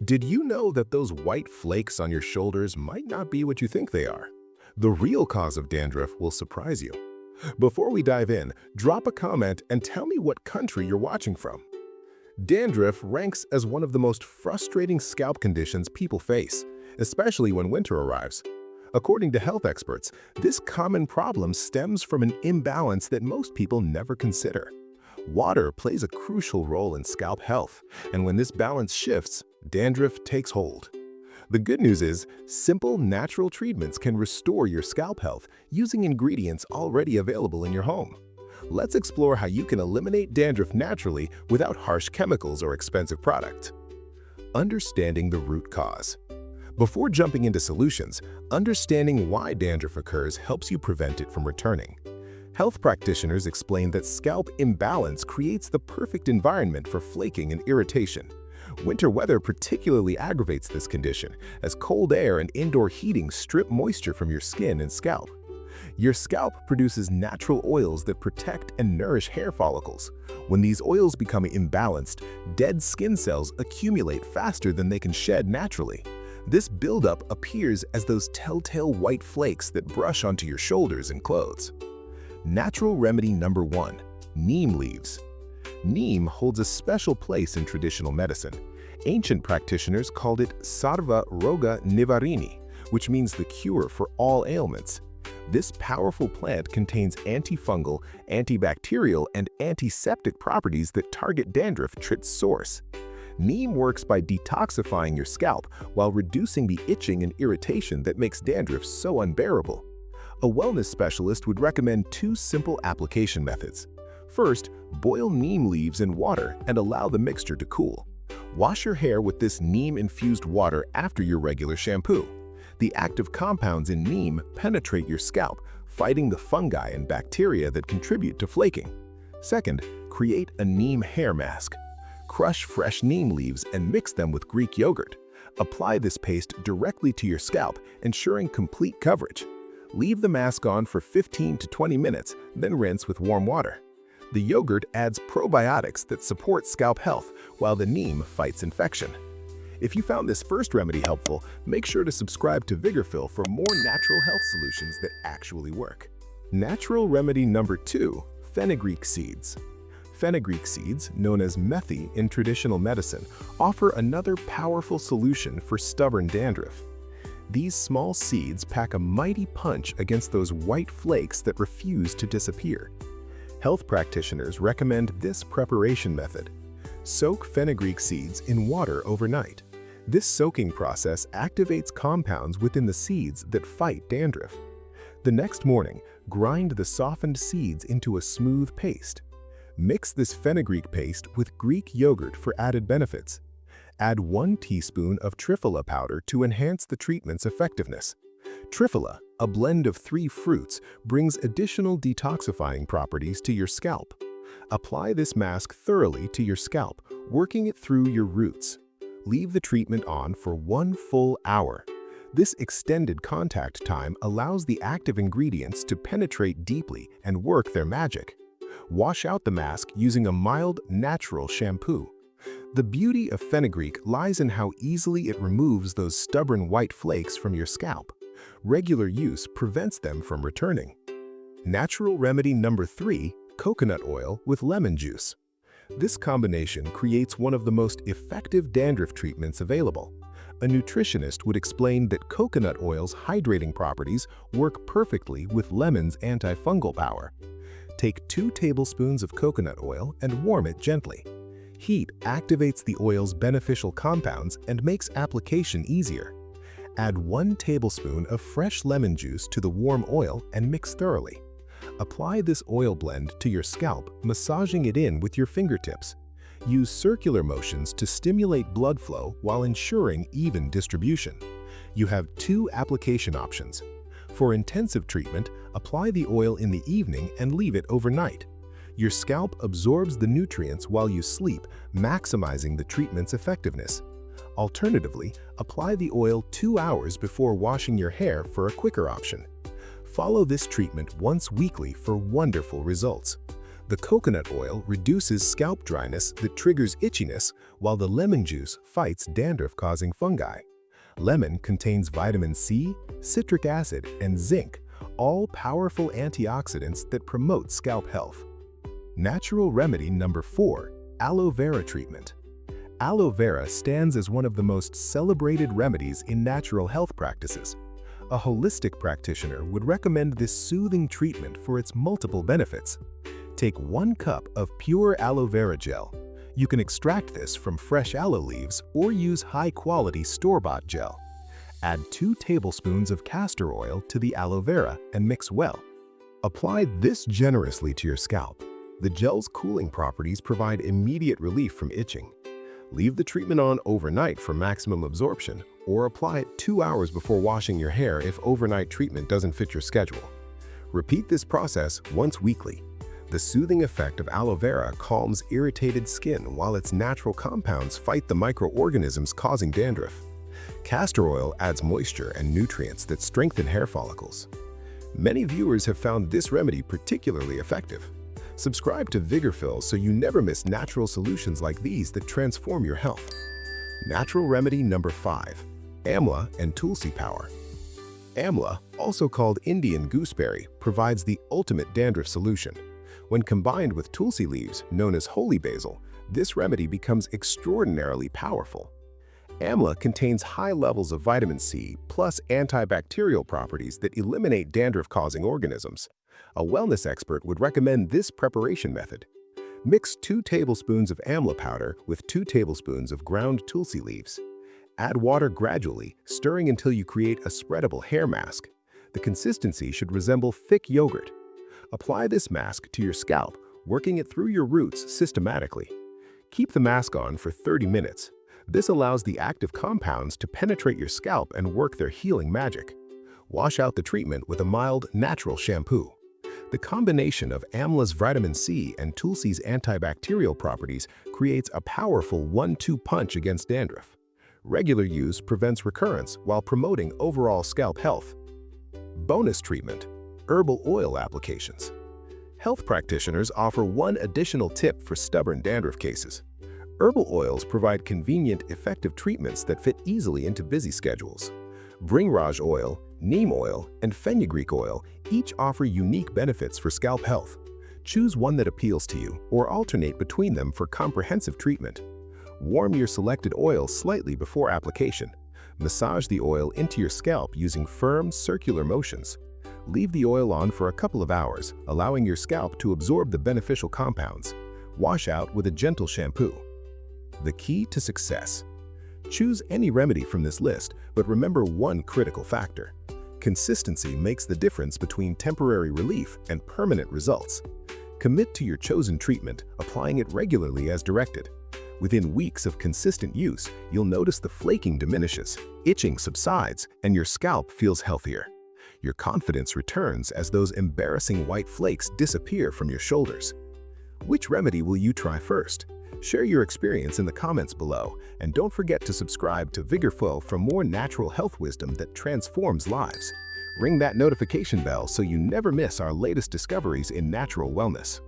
Did you know that those white flakes on your shoulders might not be what you think they are? The real cause of dandruff will surprise you. Before we dive in, drop a comment and tell me what country you're watching from. Dandruff ranks as one of the most frustrating scalp conditions people face, especially when winter arrives. According to health experts, this common problem stems from an imbalance that most people never consider. Water plays a crucial role in scalp health, and when this balance shifts, dandruff takes hold. The good news is, simple, natural treatments can restore your scalp health using ingredients already available in your home. Let's explore how you can eliminate dandruff naturally without harsh chemicals or expensive products. Understanding the root cause. Before jumping into solutions, understanding why dandruff occurs helps you prevent it from returning. Health practitioners explain that scalp imbalance creates the perfect environment for flaking and irritation. Winter weather particularly aggravates this condition, as cold air and indoor heating strip moisture from your skin and scalp. Your scalp produces natural oils that protect and nourish hair follicles. When these oils become imbalanced, dead skin cells accumulate faster than they can shed naturally. This buildup appears as those telltale white flakes that brush onto your shoulders and clothes. Natural remedy number 1: neem leaves. Neem holds a special place in traditional medicine. Ancient practitioners called it sarva roga nivarini, which means the cure for all ailments. This powerful plant contains antifungal, antibacterial, and antiseptic properties that target dandruff at its source. Neem works by detoxifying your scalp while reducing the itching and irritation that makes dandruff so unbearable. A wellness specialist would recommend 2 simple application methods. First, boil neem leaves in water and allow the mixture to cool. Wash your hair with this neem-infused water after your regular shampoo. The active compounds in neem penetrate your scalp, fighting the fungi and bacteria that contribute to flaking. Second, create a neem hair mask. Crush fresh neem leaves and mix them with Greek yogurt. Apply this paste directly to your scalp, ensuring complete coverage. Leave the mask on for 15 to 20 minutes, then rinse with warm water. The yogurt adds probiotics that support scalp health, while the neem fights infection. If you found this first remedy helpful, make sure to subscribe to VIGORPHIL for more natural health solutions that actually work. Natural remedy number 2: fenugreek seeds. Fenugreek seeds, known as methi in traditional medicine, offer another powerful solution for stubborn dandruff. These small seeds pack a mighty punch against those white flakes that refuse to disappear. Health practitioners recommend this preparation method. Soak fenugreek seeds in water overnight. This soaking process activates compounds within the seeds that fight dandruff. The next morning, grind the softened seeds into a smooth paste. Mix this fenugreek paste with Greek yogurt for added benefits. Add 1 teaspoon of triphala powder to enhance the treatment's effectiveness. Triphala, a blend of 3 fruits, brings additional detoxifying properties to your scalp. Apply this mask thoroughly to your scalp, working it through your roots. Leave the treatment on for 1 full hour. This extended contact time allows the active ingredients to penetrate deeply and work their magic. Wash out the mask using a mild, natural shampoo. The beauty of fenugreek lies in how easily it removes those stubborn white flakes from your scalp. Regular use prevents them from returning. Natural remedy number 3: coconut oil with lemon juice. This combination creates one of the most effective dandruff treatments available. A nutritionist would explain that coconut oil's hydrating properties work perfectly with lemon's antifungal power. Take 2 tablespoons of coconut oil and warm it gently. Heat activates the oil's beneficial compounds and makes application easier. Add 1 tablespoon of fresh lemon juice to the warm oil and mix thoroughly. Apply this oil blend to your scalp, massaging it in with your fingertips. Use circular motions to stimulate blood flow while ensuring even distribution. You have 2 application options. For intensive treatment, apply the oil in the evening and leave it overnight. Your scalp absorbs the nutrients while you sleep, maximizing the treatment's effectiveness. Alternatively, apply the oil 2 hours before washing your hair for a quicker option. Follow this treatment once weekly for wonderful results. The coconut oil reduces scalp dryness that triggers itchiness, while the lemon juice fights dandruff-causing fungi. Lemon contains vitamin C, citric acid, and zinc, all powerful antioxidants that promote scalp health. Natural remedy number 4, aloe vera treatment. Aloe vera stands as one of the most celebrated remedies in natural health practices. A holistic practitioner would recommend this soothing treatment for its multiple benefits. Take 1 cup of pure aloe vera gel. You can extract this from fresh aloe leaves or use high-quality store-bought gel. Add 2 tablespoons of castor oil to the aloe vera and mix well. Apply this generously to your scalp. The gel's cooling properties provide immediate relief from itching. Leave the treatment on overnight for maximum absorption, or apply it 2 hours before washing your hair if overnight treatment doesn't fit your schedule. Repeat this process once weekly. The soothing effect of aloe vera calms irritated skin while its natural compounds fight the microorganisms causing dandruff. Castor oil adds moisture and nutrients that strengthen hair follicles. Many viewers have found this remedy particularly effective. Subscribe to VIGORPHIL so you never miss natural solutions like these that transform your health. Natural remedy number 5, Amla and Tulsi power. Amla, also called Indian gooseberry, provides the ultimate dandruff solution. When combined with Tulsi leaves, known as holy basil, this remedy becomes extraordinarily powerful. Amla contains high levels of vitamin C plus antibacterial properties that eliminate dandruff-causing organisms. A wellness expert would recommend this preparation method. Mix 2 tablespoons of amla powder with 2 tablespoons of ground Tulsi leaves. Add water gradually, stirring until you create a spreadable hair mask. The consistency should resemble thick yogurt. Apply this mask to your scalp, working it through your roots systematically. Keep the mask on for 30 minutes. This allows the active compounds to penetrate your scalp and work their healing magic. Wash out the treatment with a mild, natural shampoo. The combination of Amla's vitamin C and Tulsi's antibacterial properties creates a powerful 1-2 punch against dandruff. Regular use prevents recurrence while promoting overall scalp health. Bonus treatment: herbal oil applications. Health practitioners offer one additional tip for stubborn dandruff cases. Herbal oils provide convenient, effective treatments that fit easily into busy schedules. Bringraj oil, Neem oil, and Fenugreek oil each offer unique benefits for scalp health. Choose one that appeals to you or alternate between them for comprehensive treatment. Warm your selected oil slightly before application. Massage the oil into your scalp using firm, circular motions. Leave the oil on for a couple of hours, allowing your scalp to absorb the beneficial compounds. Wash out with a gentle shampoo. The key to success: choose any remedy from this list, but remember one critical factor. Consistency makes the difference between temporary relief and permanent results. Commit to your chosen treatment, applying it regularly as directed. Within weeks of consistent use, you'll notice the flaking diminishes, itching subsides, and your scalp feels healthier. Your confidence returns as those embarrassing white flakes disappear from your shoulders. Which remedy will you try first? Share your experience in the comments below, and don't forget to subscribe to VIGORPHIL for more natural health wisdom that transforms lives. Ring that notification bell so you never miss our latest discoveries in natural wellness.